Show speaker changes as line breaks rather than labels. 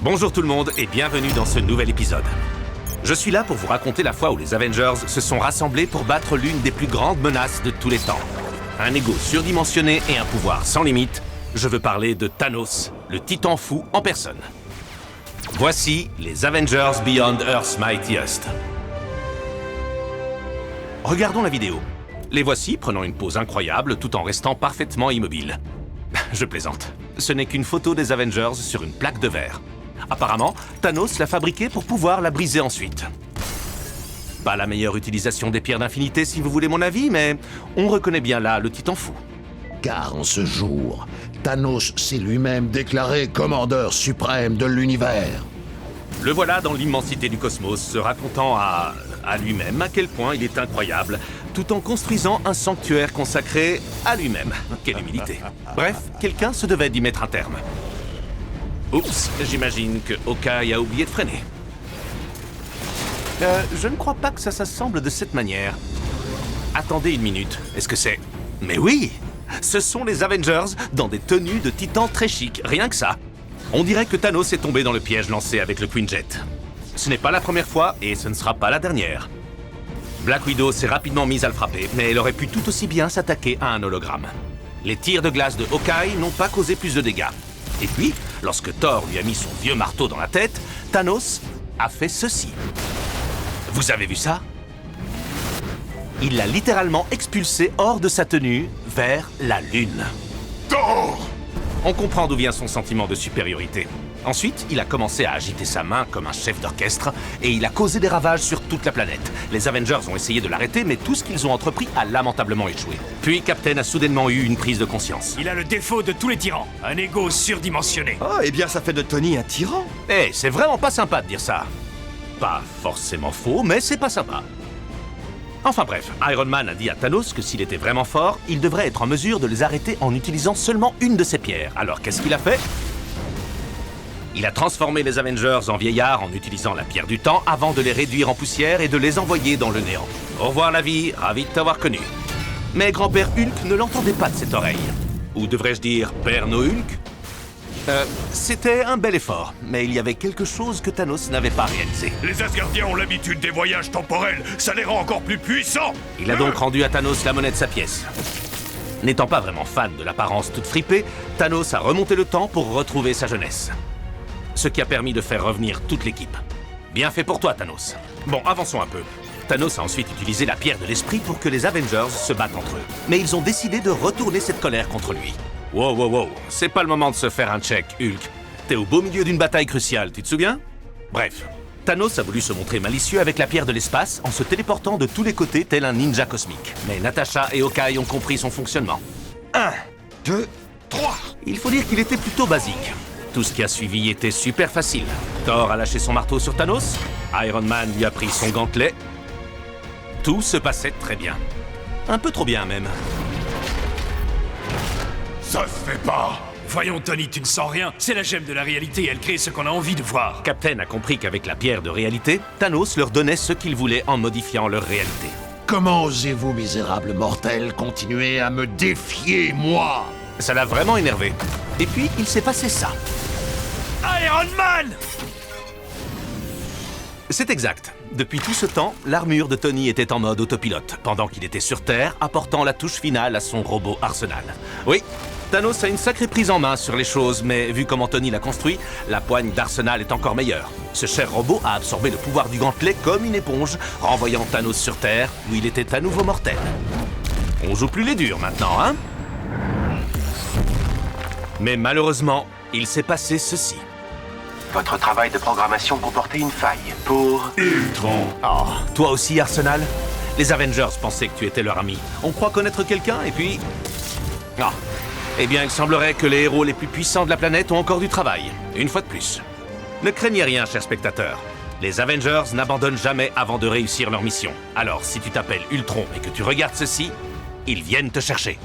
Bonjour tout le monde et bienvenue dans ce nouvel épisode. Je suis là pour vous raconter la fois où les Avengers se sont rassemblés pour battre l'une des plus grandes menaces de tous les temps. Un ego surdimensionné et un pouvoir sans limite. Je veux parler de Thanos, le titan fou en personne. Voici les Avengers Beyond Earth's Mightiest. Regardons la vidéo. Les voici prenant une pose incroyable tout en restant parfaitement immobiles. Je plaisante. Ce n'est qu'une photo des Avengers sur une plaque de verre. Apparemment, Thanos l'a fabriquée pour pouvoir la briser ensuite. Pas la meilleure utilisation des pierres d'infinité si vous voulez mon avis, mais on reconnaît bien là le titan fou.
Car en ce jour, Thanos s'est lui-même déclaré commandeur suprême de l'univers.
Le voilà dans l'immensité du cosmos, se racontant à lui-même à quel point il est incroyable, tout en construisant un sanctuaire consacré à lui-même. Quelle humilité. Bref, quelqu'un se devait d'y mettre un terme. Oups, j'imagine que Hawkeye a oublié de freiner. Je ne crois pas que ça s'assemble de cette manière. Attendez une minute, est-ce que c'est... Mais oui! Ce sont les Avengers dans des tenues de titans très chic, rien que ça. On dirait que Thanos est tombé dans le piège lancé avec le Quinjet. Ce n'est pas la première fois et ce ne sera pas la dernière. Black Widow s'est rapidement mise à le frapper, mais elle aurait pu tout aussi bien s'attaquer à un hologramme. Les tirs de glace de Hawkeye n'ont pas causé plus de dégâts. Et puis, lorsque Thor lui a mis son vieux marteau dans la tête, Thanos a fait ceci. Vous avez vu ça? Il l'a littéralement expulsé hors de sa tenue vers la Lune.
Thor!
On comprend d'où vient son sentiment de supériorité. Ensuite, il a commencé à agiter sa main comme un chef d'orchestre et il a causé des ravages sur toute la planète. Les Avengers ont essayé de l'arrêter, mais tout ce qu'ils ont entrepris a lamentablement échoué. Puis Captain a soudainement eu une prise de conscience.
Il a le défaut de tous les tyrans, un ego surdimensionné.
Oh, eh bien ça fait de Tony un tyran.
Eh, c'est vraiment pas sympa de dire ça. Pas forcément faux, mais c'est pas sympa. Enfin bref, Iron Man a dit à Thanos que s'il était vraiment fort, il devrait être en mesure de les arrêter en utilisant seulement une de ses pierres. Alors qu'est-ce qu'il a fait? Il a transformé les Avengers en vieillards en utilisant la pierre du temps avant de les réduire en poussière et de les envoyer dans le néant. Au revoir la vie, ravi de t'avoir connu. Mais grand-père Hulk ne l'entendait pas de cette oreille. Ou devrais-je dire Père No Hulk? C'était un bel effort, mais il y avait quelque chose que Thanos n'avait pas réalisé.
Les Asgardiens ont l'habitude des voyages temporels, ça les rend encore plus puissants.
Il a donc rendu à Thanos la monnaie de sa pièce. N'étant pas vraiment fan de l'apparence toute fripée, Thanos a remonté le temps pour retrouver sa jeunesse. Ce qui a permis de faire revenir toute l'équipe. Bien fait pour toi, Thanos. Bon, avançons un peu. Thanos a ensuite utilisé la pierre de l'esprit pour que les Avengers se battent entre eux. Mais ils ont décidé de retourner cette colère contre lui. Wow, wow, wow, c'est pas le moment de se faire un check, Hulk. T'es au beau milieu d'une bataille cruciale, tu te souviens? Bref, Thanos a voulu se montrer malicieux avec la pierre de l'espace en se téléportant de tous les côtés tel un ninja cosmique. Mais Natasha et Hawkeye ont compris son fonctionnement. 1, 2, 3. Il faut dire qu'il était plutôt basique. Tout ce qui a suivi était super facile. Thor a lâché son marteau sur Thanos, Iron Man lui a pris son gantelet. Tout se passait très bien. Un peu trop bien même.
Ça se fait pas. Voyons Tony, tu ne sens rien. C'est la gemme de la réalité, elle crée ce qu'on a envie de voir.
Captain a compris qu'avec la pierre de réalité, Thanos leur donnait ce qu'ils voulaient en modifiant leur réalité.
Comment osez-vous, misérables mortels, continuer à me défier, moi?
Ça l'a vraiment énervé. Et puis, il s'est passé ça.
Iron Man!
C'est exact. Depuis tout ce temps, l'armure de Tony était en mode autopilote, pendant qu'il était sur Terre, apportant la touche finale à son robot Arsenal. Oui, Thanos a une sacrée prise en main sur les choses, mais vu comment Tony l'a construit, la poigne d'Arsenal est encore meilleure. Ce cher robot a absorbé le pouvoir du gantelet comme une éponge, renvoyant Thanos sur Terre, où il était à nouveau mortel. On joue plus les durs maintenant, hein? Mais malheureusement, il s'est passé ceci.
Votre travail de programmation comportait une faille pour...
Ultron.
Oh, toi aussi, Arsenal? Les Avengers pensaient que tu étais leur ami. On croit connaître quelqu'un, et puis... Ah. Eh bien, il semblerait que les héros les plus puissants de la planète ont encore du travail. Une fois de plus. Ne craignez rien, chers spectateurs. Les Avengers n'abandonnent jamais avant de réussir leur mission. Alors, si tu t'appelles Ultron et que tu regardes ceci, ils viennent te chercher.